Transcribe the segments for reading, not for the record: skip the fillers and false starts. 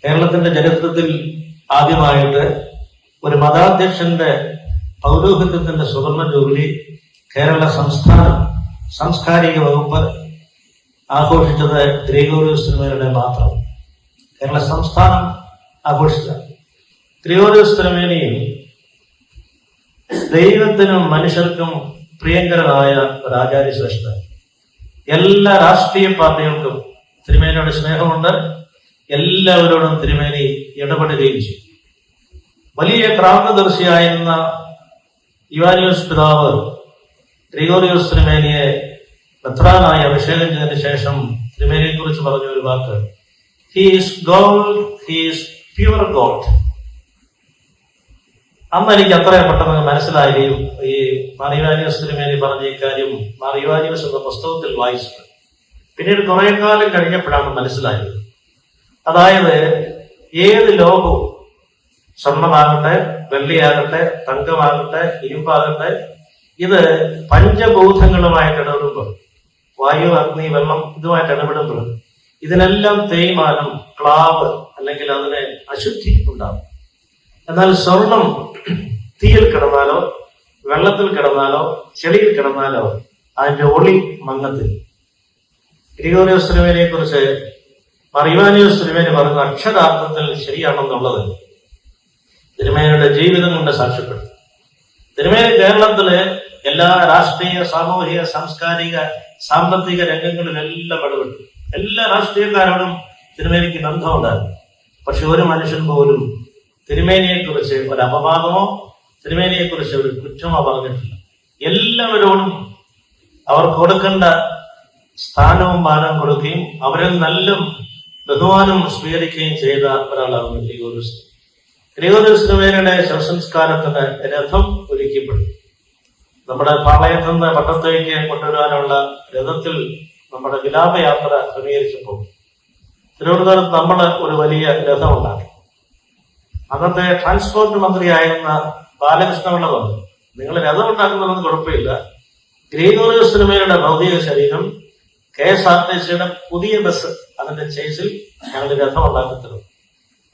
കേരളത്തിന്റെ ചരിത്രത്തിൽ ആദ്യമായിട്ട് ഒരു മതാധ്യക്ഷന്റെ പൗരോഹിത്യത്തിന്റെ സുവർണ ജൂബിലി കേരള സംസ്ഥാനം സാംസ്കാരിക വകുപ്പ് ആഘോഷിച്ചത് ഗ്രിഗോറിയോസ് തിരുമേനിയുടെ മാത്രം. കേരള സംസ്ഥാനം ആഘോഷിച്ച ഗ്രിഗോറിയോസ് തിരുമേനി ദൈവത്തിനും മനുഷ്യർക്കും പ്രിയങ്കരനായ ഒരു ആചാര്യശ്രേഷ്ഠൻ. എല്ലാ രാഷ്ട്രീയ പാർട്ടികൾക്കും തിരുമേനിയുടെ സ്നേഹമുണ്ട്. എല്ലാവരോടും തിരുമേനി ഇടപെടുകയും ചെയ്യും. വലിയ ക്രാന്തദർശിയായിരുന്ന ഇവാനിയോസ് പിതാവ് ഗ്രിഗോറിയോസ് തിരുമേനിയെ മെത്രാനായി അഭിഷേകം ചെയ്തതിനു ശേഷം തിരുമേനിയെ കുറിച്ച് പറഞ്ഞ ഒരു വാക്ക്, he is God, he is pure God. അന്ന് എനിക്ക് അത്ര പെട്ടെന്ന് മനസ്സിലാവുകയും ഈ മാർ ഇവാനിയോസ് തിരുമേനി പറഞ്ഞ ഇക്കാര്യം മാർ ഇവാനിയോസ് എന്ന പുസ്തകത്തിൽ വായിച്ചു. പിന്നീട് കുറെ കാലം കഴിഞ്ഞപ്പോഴാണ് മനസ്സിലായത്. അതായത് ഏത് ലോകവും, സ്വർണമാകട്ടെ, വെള്ളിയാകട്ടെ, തങ്കമാകട്ടെ, ഇരുമ്പാകട്ടെ, ഇത് പഞ്ചഭൂതങ്ങളുമായിട്ട് ഇടപെടുമ്പോൾ, വായു, അഗ്നി, വെള്ളം ഇതുമായിട്ട് ഇടപെടുമ്പോൾ ഇതിനെല്ലാം തേയ്മാനം, ക്ലാവ് അല്ലെങ്കിൽ അതിന് അശുദ്ധി ഉണ്ടാകും. എന്നാൽ സ്വർണം തീയിൽ കിടന്നാലോ, വെള്ളത്തിൽ കിടന്നാലോ, ചെളിയിൽ കിടന്നാലോ അതിന്റെ ഒളി മങ്ങത്തിൽ. ഗ്രിഗോറിയോസ് തിരുമേനിയെ കുറിച്ച് മാർ ഇവാനിയോസ് തിരുമേനി പറഞ്ഞ അക്ഷരാർത്ഥത്തിൽ ശരിയാണെന്നുള്ളത് തിരുമേനിയുടെ ജീവിതം കൊണ്ട് സാക്ഷ്യപ്പെട്ടു. തിരുമേനി കേരളത്തിലെ എല്ലാ രാഷ്ട്രീയ, സാമൂഹിക, സാംസ്കാരിക, സാമ്പത്തിക രംഗങ്ങളിലെല്ലാം ഇടപെട്ടു. എല്ലാ രാഷ്ട്രീയക്കാരോടും തിരുമേനിക്ക് ബന്ധമുണ്ടായിരുന്നു. പക്ഷെ ഒരു മനുഷ്യൻ പോലും തിരുമേനിയെ കുറിച്ച് ഒരു അപവാദമോ തിരുമേനിയെ കുറിച്ച് ഒരു കുറ്റമോ പറഞ്ഞിട്ടില്ല. എല്ലാവരോടും അവർ കൊടുക്കേണ്ട സ്ഥാനവും മാനവും കൊടുക്കുകയും അവരിൽ നല്ല ബഹുമാനം സ്വീകരിക്കുകയും ചെയ്ത ഒരാളാണ് ഗ്രിഗോറിയോസ്. ഗ്രിഗോറിയോസ് തിരുമേനിയുടെ ശവസംസ്കാരത്തിന് രഥം ഒരുക്കപ്പെട്ടു. നമ്മുടെ പാളയത്തിൽ നിന്ന് പട്ടത്തേക്ക് കൊണ്ടുവരാനുള്ള രഥത്തിൽ നമ്മുടെ വിലാപയാത്ര ക്രമീകരിച്ചപ്പോൾ തിരുവനന്തപുരത്ത് നമ്മൾ ഒരു വലിയ രഥം ഉണ്ടാക്കി. അന്നത്തെ ട്രാൻസ്പോർട്ട് മന്ത്രിയായിരുന്ന ബാലകൃഷ്ണപിള്ള പറഞ്ഞു, നിങ്ങൾ രഥം ഉണ്ടാക്കുന്നതൊന്നും കുഴപ്പമില്ല, ഗ്രിഗോറിയോസ് തിരുമേനിയുടെ ഭൗതിക ശരീരം KSRTCയുടെ പുതിയ ബസ് അതിന്റെ ചേസിൽ ഞങ്ങൾ രഥം ഉണ്ടാക്കത്തില്ല.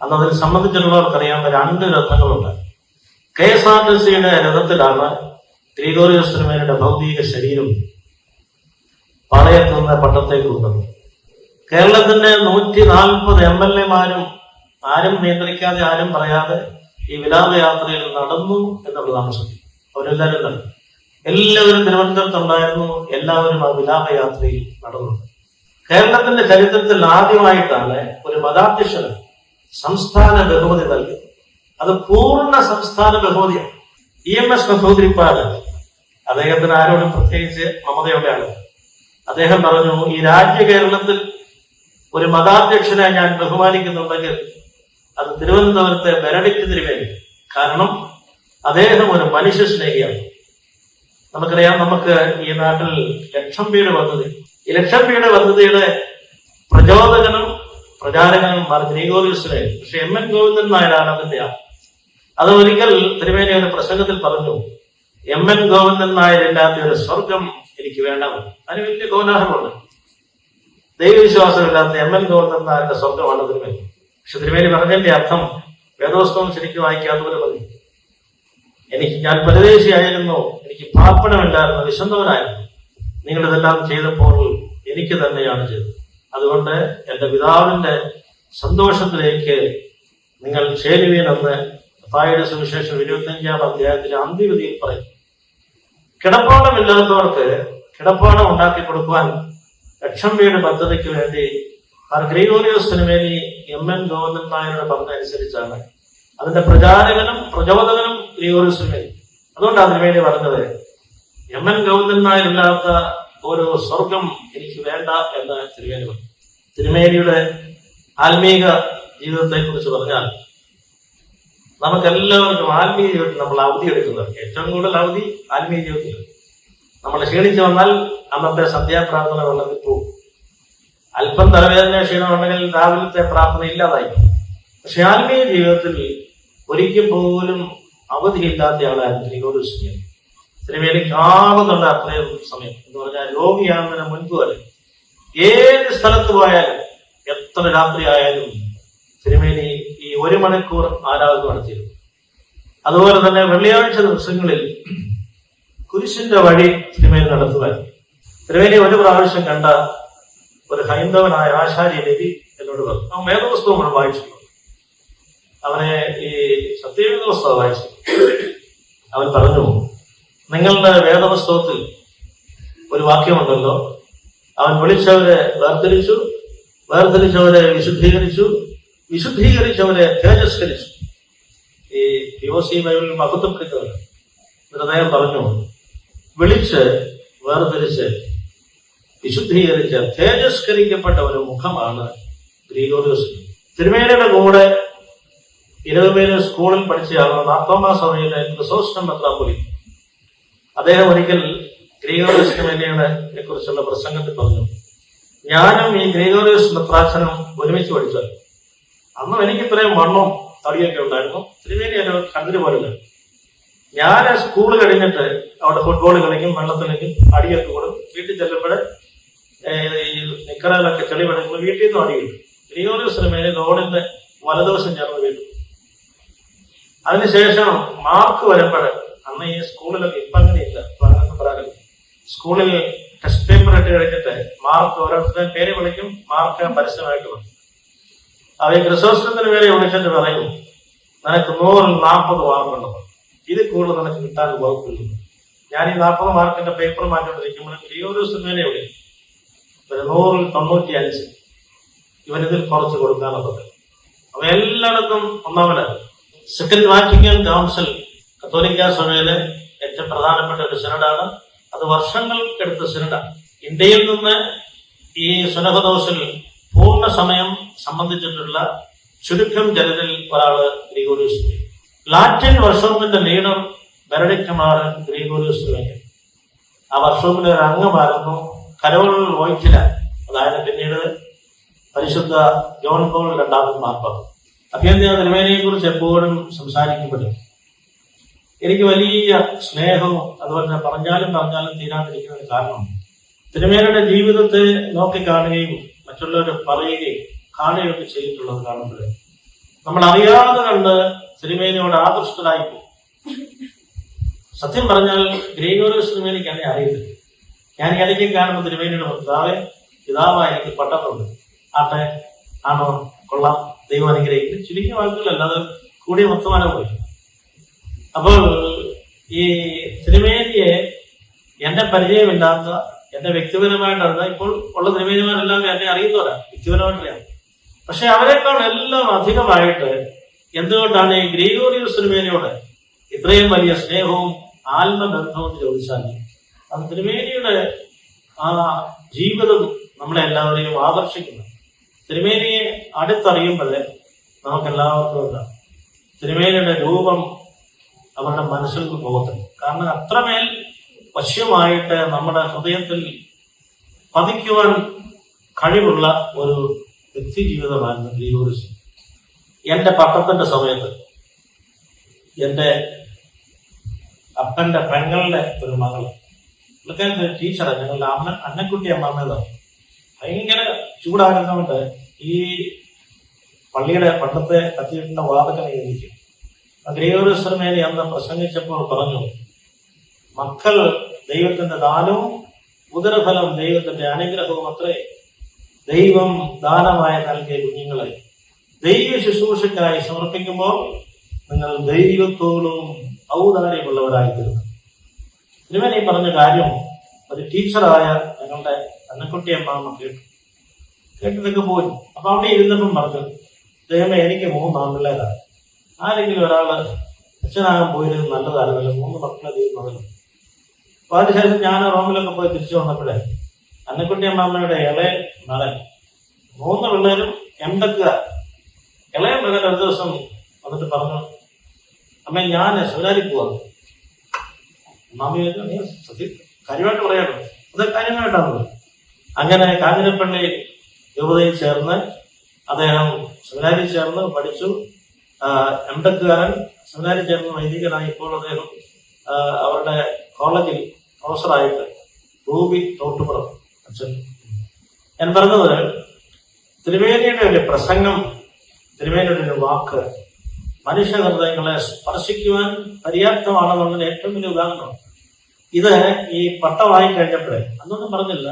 അന്ന് അതിൽ സംബന്ധിച്ചിട്ടുള്ളവർക്കറിയാവുന്ന 2 രഥങ്ങളുണ്ട്. KSRTCയുടെ രഥത്തിലാണ് ഗ്രിഗോറിയോസ് തിരുമേനിയുടെ ഭൗതിക ശരീരം പാളയത്ത് നിന്ന് പട്ടത്തേക്ക് കൊണ്ടുവന്നത്. കേരളത്തിന്റെ 140 MLA-മാരും ആരും നിയന്ത്രിക്കാതെ, ആരും പറയാതെ ഈ വിലാപയാത്രയിൽ നടന്നു എന്നുള്ളതാണ് സത്യം. അവരെല്ലാവരും നടന്നു. എല്ലാവരും തിരുവനന്തപുരത്തുണ്ടായിരുന്നു. എല്ലാവരും ആ വിലാപയാത്രയിൽ നടന്നു. കേരളത്തിന്റെ ചരിത്രത്തിൽ ആദ്യമായിട്ടാണ് ഒരു മതാധ്യക്ഷന് സംസ്ഥാന ബഹുമതി നൽകിയത്. അത് പൂർണ്ണ സംസ്ഥാന ബഹുമതിയാണ്. EMS നമ്പൂതിരിപ്പാട് അദ്ദേഹത്തിന് ആരോടും പ്രത്യേകിച്ച് മമതയോടെയാണ്. അദ്ദേഹം പറഞ്ഞു, ഈ രാജ്യ കേരളത്തിൽ ഒരു മതാധ്യക്ഷനെ ഞാൻ ബഹുമാനിക്കുന്നുണ്ടെങ്കിൽ അത് തിരുവനന്തപുരത്തെ ബെനഡിക്ട് തിരുമേനി. കാരണം അദ്ദേഹം ഒരു മനുഷ്യ സ്നേഹിയാണ്. നമുക്കറിയാം, നമുക്ക് ഈ നാട്ടിൽ ലക്ഷംവീട് പദ്ധതി, ഈ ലക്ഷംവീട് പദ്ധതിയുടെ പ്രചോദകനും പ്രചാരകനും മാർ ഗ്രിഗോറിയോസിനെ. പക്ഷെ MN ഗോവിന്ദൻ നായരാണ് അതിന്റെ അത് ഒരിക്കൽ തിരുമേനി ഒരു പ്രസംഗത്തിൽ പറഞ്ഞു, MN ഗോവിന്ദൻ നായരില്ലാത്ത ഒരു സ്വർഗം എനിക്ക് വേണമെന്ന്. അതിന് വലിയ കോലാഹലമുണ്ട്. ദൈവവിശ്വാസമില്ലാത്ത MN ഗോവിന്ദൻ നായരുടെ സ്വർഗമാണ് തിരുമേനി. പക്ഷെ തിരുമേനി പറഞ്ഞതിന്റെ അർത്ഥം വേദോസ്തവം ശരിക്കും വായിക്കാത്തവരെ മതി. ഞാൻ പരദേശിയായിരുന്നു, എനിക്ക് പാർപ്പണമില്ലായിരുന്നു, വിശന്നവനായിരുന്നു. നിങ്ങളിതെല്ലാം ചെയ്തപ്പോൾ എനിക്ക് തന്നെയാണ് ചെയ്തത്. അതുകൊണ്ട് എന്റെ പിതാവിന്റെ സന്തോഷത്തിലേക്ക് നിങ്ങൾ ചേരുവീനെന്ന് മത്തായിയുടെ സുവിശേഷം 25-ാം അധ്യായത്തിലെ അന്ത്യവിധിയിൽ പറയും. കിടപ്പാടമില്ലാത്തവർക്ക് കിടപ്പാടം ഉണ്ടാക്കി കൊടുക്കുവാൻ ലക്ഷംവീട് പദ്ധതിക്ക് വേണ്ടി മാർ ഗ്രിഗോറിയോസ് തിരുമേനി MN ഗോവിന്ദൻ നായരുടെ പറഞ്ഞനുസരിച്ചാണ് അതിന്റെ പ്രചാരകനും പ്രചോദകനും ഗ്രിഗോറിയോസ് തിരുമേനി. അതുകൊണ്ടാണ് തിരുമേനി പറഞ്ഞത്, MN ഗോവിന്ദൻ നായരില്ലാത്ത ഒരു സ്വർഗം എനിക്ക് വേണ്ട എന്ന് തിരുമേനി പറഞ്ഞു. തിരുമേനിയുടെ ആത്മീക ജീവിതത്തെ കുറിച്ച് പറഞ്ഞാൽ നമുക്കെല്ലാവർക്കും ആത്മീയ ജീവിതത്തിൽ നമ്മൾ അവധി എടുക്കുന്നത്, ഏറ്റവും കൂടുതൽ അവധി ആത്മീയ ജീവിതത്തിൽ. നമ്മൾ ക്ഷീണിച്ചു വന്നാൽ അന്നത്തെ സന്ധ്യാപ്രാർത്ഥന വെള്ളത്തിൽ പോകും. അല്പം തലവേദന ക്ഷീണമുണ്ടെങ്കിൽ രാവിലത്തെ പ്രാർത്ഥന ഇല്ലാതായി. പക്ഷെ ആത്മീയ ജീവിതത്തിൽ ഒരിക്കൽ പോലും അവധിയില്ലാത്ത ആളായിരുന്നു ഗ്രിഗോറിയോസ് തിരുമേനി. തിരുമേനിക്ക് ആവുന്നുള്ള അത്രയും സമയം എന്ന് പറഞ്ഞാൽ രോഗിയാകുന്നതിന് മുൻപ് വരെ ഏത് സ്ഥലത്ത് പോയാലും, എത്ര രാത്രി ആയാലും തിരുമേനി ഈ 1 മണിക്കൂർ ആരാധന നടത്തിയിരുന്നു. അതുപോലെ തന്നെ വെള്ളിയാഴ്ച ദിവസങ്ങളിൽ കുരിശിന്റെ വഴി തിരുമേനി നടത്തുവാൻ തിരുമേനി ഒരു പ്രാവശ്യം കണ്ട ഒരു ഹൈന്ദവനായ ആശാരി രവി എന്നോട് പറഞ്ഞു. അവൻ വേദപുസ്തകമാണ് വായിച്ചിട്ടുള്ളത്. അവനെ ഈ സത്യവേദ പുസ്തകം വായിച്ചു. അവൻ പറഞ്ഞു, നിങ്ങളുടെ വേദപുസ്തകത്തിൽ ഒരു വാക്യമുണ്ടല്ലോ, അവൻ വിളിച്ചവരെ വേർതിരിച്ചു, വേർതിരിച്ചവരെ വിശുദ്ധീകരിച്ചു, വിശുദ്ധീകരിച്ചവരെ തേജസ്കരിച്ചു. ഈ POC ബൈബിളിൽ മഹത്വപ്പെടുത്തുന്നത്. എന്നിട്ട് അദ്ദേഹം പറഞ്ഞു, വിളിച്ച് വേർതിരിച്ച് വിശുദ്ധീകരിച്ച് തേജസ്കരിക്കപ്പെട്ട ഒരു മുഖമാണ് ഗ്രിഗോറിയോസ്. തിരുമേനിയുടെ കൂടെ 20 പേര് സ്കൂളിൽ പഠിച്ചയാളാണ് മാർത്തോമാ സഭയിലെ ക്രിസോസ്റ്റം മെത്രാപ്പൊലീത്ത. അദ്ദേഹം ഒരിക്കൽ ഗ്രിഗോറിയോസ് തിരുമേനിയെ കുറിച്ചുള്ള പ്രസംഗത്തിൽ പറഞ്ഞു, ഞാനും ഈ ഗ്രിഗോറിയോസ് മെത്രാച്ചനും ഒരുമിച്ച് പഠിച്ചത്. അന്നും എനിക്ക് ഇത്രയും വണ്ണവും തടിയൊക്കെ ഉണ്ടായിരുന്നു. തിരുമേനി എന്റെ കണ്ടിന് പോലില്ല. ഞാൻ സ്കൂൾ കഴിഞ്ഞിട്ട് അവിടെ ഫുട്ബോൾ കളിക്കും, വെള്ളത്തിലേക്കും അടിയൊക്കെ കൂടും. വീട്ടിൽ ചെല്ലുമ്പോൾ ഈ നിക്കറയിലൊക്കെ ചെളി വെടുക്കുമ്പോൾ വീട്ടിൽ നിന്നും അടി കിട്ടും. ഗ്രിഗോറിയോസ് തിരുമേനി റോഡിന്റെ വലതുവശം ചേർന്ന് വീട്ടു. അതിനുശേഷം മാർക്ക് വരുമ്പോൾ അന്ന് ഈ സ്കൂളിലൊക്കെ ഇപ്പൊ അങ്ങനെയില്ല, പറയാനില്ല. സ്കൂളിൽ ടെസ്റ്റ് പേപ്പർ ഇട്ട് കഴിഞ്ഞിട്ട് മാർക്ക് ഓരോരുത്തരുടെ പേര് വിളിക്കും, മാർക്ക് പരസ്യമായിട്ട് വന്നു. അവ ക്രിസോസ്റ്റത്തിന് പേരെ വിളിച്ചിട്ട് പറയും, നിനക്ക് 140 മാർക്കുണ്ടോ, ഇത് കൂടുതൽ നിനക്ക് കിട്ടാൻ വകുപ്പില്ല. ഞാൻ ഈ 40 മാർക്കിന്റെ പേപ്പർ മാറ്റിക്കൊണ്ടിരിക്കുമ്പോൾ ഗ്രിഗോറിയോസ് പേരെ വിളിക്കും, 195 ഇവനിതിൽ കുറച്ച് കൊടുക്കാനുള്ളത്. അവ എല്ലായിടത്തും ഒന്നാമനാണ്. സെക്കൻഡ് വാറ്റിക്കൻ കൗൺസിൽ കത്തോലിക്ക സഭയിലെ ഏറ്റവും പ്രധാനപ്പെട്ട ഒരു സിനഡാണ്. അത് വർഷങ്ങൾക്കെടുത്ത സിനഡാണ്. ഇന്ത്യയിൽ നിന്ന് ഈ സുനഹദോസിൽ പൂർണ്ണ സമയം സംബന്ധിച്ചിട്ടുള്ള ചുരുക്കം ജനരിൽ ഒരാള് ഗ്രിഗോറിയോസ്. ലാറ്റിൻ വർഷോപ്പിന്റെ ലീഡർ ബെനഡിക്ട് മാർ ഗ്രിഗോറിയോസ്. ആ വർഷോപ്പിലെ ഒരു അംഗമായിരുന്നു കരോൾ വോയ്റ്റില. അതായത് പിന്നീട് പരിശുദ്ധ ജോൺ പോൾ II മാർപ്പാപ്പ. അദ്ദേഹം തിരുമേനിയെ കുറിച്ച് എപ്പോഴും സംസാരിക്കുമ്പോഴും എനിക്ക് വലിയ സ്നേഹവും അതുപോലെ പറഞ്ഞാലും തീരാതിരിക്കുന്നതിന് കാരണം തിരുമേനിയുടെ ജീവിതത്തെ നോക്കിക്കാണുകയും മറ്റുള്ളവർ പറയുകയും കാണുകയൊക്കെ ചെയ്തിട്ടുള്ളത് കാണുമ്പോൾ നമ്മൾ അറിയാതെ കണ്ട് തിരുമേനിയോട് ആകൃഷ്ടരായി പോകും. സത്യം പറഞ്ഞാൽ ഗ്രിഗോറിയോസ് തിരുമേനിക്ക് എന്നെ അറിയത്തില്ല. ഞാൻ ഇടയ്ക്ക് കാണുമ്പോൾ തിരുമേനിയുടെ പിതാവായ എനിക്ക് പട്ടത്തുണ്ട്. ആട്ടെ, ആണോ, കൊള്ളാം, ദൈവം അനുഗ്രഹിക്കും, ചുരുങ്ങിയ വാക്കുകളല്ല, അത് കൂടിയ വർത്തമാനം പോയി. അപ്പോൾ ഈ തിരുമേനിയെ എന്നെ പരിചയമില്ലാത്ത, എന്നെ വ്യക്തിപരമായിട്ടല്ല, ഇപ്പോൾ ഉള്ള തിരുമേനിമാരെല്ലാം എന്നെ അറിയുന്നവരാ, വ്യക്തിപരമായിട്ടറിയാം. പക്ഷെ അവരെക്കാൾ എല്ലാം അധികമായിട്ട് എന്തുകൊണ്ടാണ് ഈ ഗ്രിഗോറിയോസ് തിരുമേനിയോട് ഇത്രയും വലിയ സ്നേഹവും ആത്മബന്ധവും ചോദിച്ചാൽ അത് തിരുമേനിയുടെ ആ ജീവിതം നമ്മളെ എല്ലാവരെയും ആകർഷിക്കുന്നു. തിരുമേനിയെ അടുത്തറിയുമ്പോൾ നമുക്കെല്ലാവർക്കും ഉണ്ടാകും. തിരുമേനിയുടെ രൂപം അവരുടെ മനസ്സിൽ നിന്ന് പോകത്തില്ല. കാരണം അത്രമേൽ വശ്യമായിട്ട് നമ്മുടെ ഹൃദയത്തിൽ പതിക്കുവാൻ കഴിവുള്ള ഒരു വ്യക്തി ജീവിതമായിരുന്നു ഗ്രിഗോറിയോസ്. എന്റെ പട്ടത്തിന്റെ സമയത്ത് എന്റെ അപ്പന്റെ പെങ്ങളുടെ ഒരു മകള്, പുള്ളിക്കാരൻ്റെ ടീച്ചറാണ്, ഞങ്ങളുടെ അന്നക്കുട്ടി അമ്മാമ്മേതാണ്. ഭയങ്കര ചൂടാകുന്നതുകൊണ്ട് ഈ പള്ളിയുടെ പണ്ടത്തെ കത്തീഡ്രലിന്റെ വാതകനെ ഇരിക്കും. ഗ്രിഗോറിയോസ് തിരുമേനി അന്ന് പ്രസംഗിച്ചപ്പോൾ പറഞ്ഞു, മക്കൾ ദൈവത്തിന്റെ ദാനവും ഉദരഫലം ദൈവത്തിന്റെ അനുഗ്രഹവും അത്രേ. ദൈവം ദാനമായി നൽകിയ കുഞ്ഞുങ്ങളെ ദൈവ ശുശ്രൂഷയ്ക്കായി സമർപ്പിക്കുമ്പോൾ നിങ്ങൾ ദൈവത്തോടും ഔദാര്യമുള്ളവരായിത്തീരുന്നു. തിരുമേനി പറഞ്ഞ കാര്യം ഒരു ടീച്ചറായ ഞങ്ങളുടെ അന്നക്കുട്ടി അമ്മാമ്മ കേട്ടിട്ടൊക്കെ പോയി. അപ്പൊ അവിടെ ഇരുന്നപ്പം പറഞ്ഞു, ദൈവമേ, എനിക്ക് 3 ആൺപിള്ളേരാണ്, ആരെങ്കിലും ഒരാള് അച്ഛനാകാൻ പോയിരുന്നത് നല്ലതായിരുന്നല്ലോ, 3 മക്കളെ തീരുന്നതല്ലോ. അപ്പൊ അതിനുശേഷം ഞാൻ റോമിലൊക്കെ പോയി തിരിച്ചു വന്നപ്പോഴേ അന്നക്കുട്ടി അമ്മാമ്മയുടെ ഇളയ മകൻ, 3 പിള്ളേരും എംടെക്കുകാർ. ഇളയ മകൻ ഒരു ദിവസം വന്നിട്ട് പറഞ്ഞു, അമ്മ ഞാൻ ശിവരാരി പോവാണ്. അമ്മാമ്മ സത്യം കാര്യമായിട്ട് പറയാനോ, അത് കാര്യമായിട്ടാണ്. അങ്ങനെ കാഞ്ഞിരപ്പള്ളി രൂപതയിൽ ചേർന്ന് അദ്ദേഹം സെമിനാരിൽ ചേർന്ന് പഠിച്ചു. എംടെക്കുകാരൻ സെമിനാരിൽ ചേർന്ന് വൈദികനായി. ഇപ്പോൾ അദ്ദേഹം അവരുടെ കോളേജിൽ പ്രൊഫസറായിട്ട് റൂബി തോട്ടുപുറം അച്ഛൻ. ഞാൻ പറഞ്ഞത്, തിരുമേനിയുടെ ഒരു പ്രസംഗം തിരുമേനിയുടെ ഒരു വാക്ക് മനുഷ്യ ഹൃദയങ്ങളെ സ്പർശിക്കുവാൻ പര്യാപ്തമാണെന്നുള്ളതിന് ഏറ്റവും വലിയ ഉദാഹരണമാണ്. ഇത് ഈ പട്ടമായി കഴിഞ്ഞപ്പോഴേ അന്നൊന്നും പറഞ്ഞില്ല.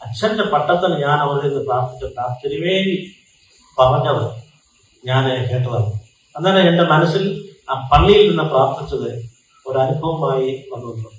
അച്ഛന്റെ പട്ടത്തിന് ഞാൻ അവരിൽ നിന്ന് പ്രാർത്ഥിച്ചിട്ട് ആ തിരുമേനി പറഞ്ഞത് ഞാൻ കേട്ടതാണ്. അന്നേരം എൻ്റെ മനസ്സിൽ ആ പള്ളിയിൽ നിന്ന് പ്രാർത്ഥിച്ചത് ഒരനുഭവമായി വന്നു.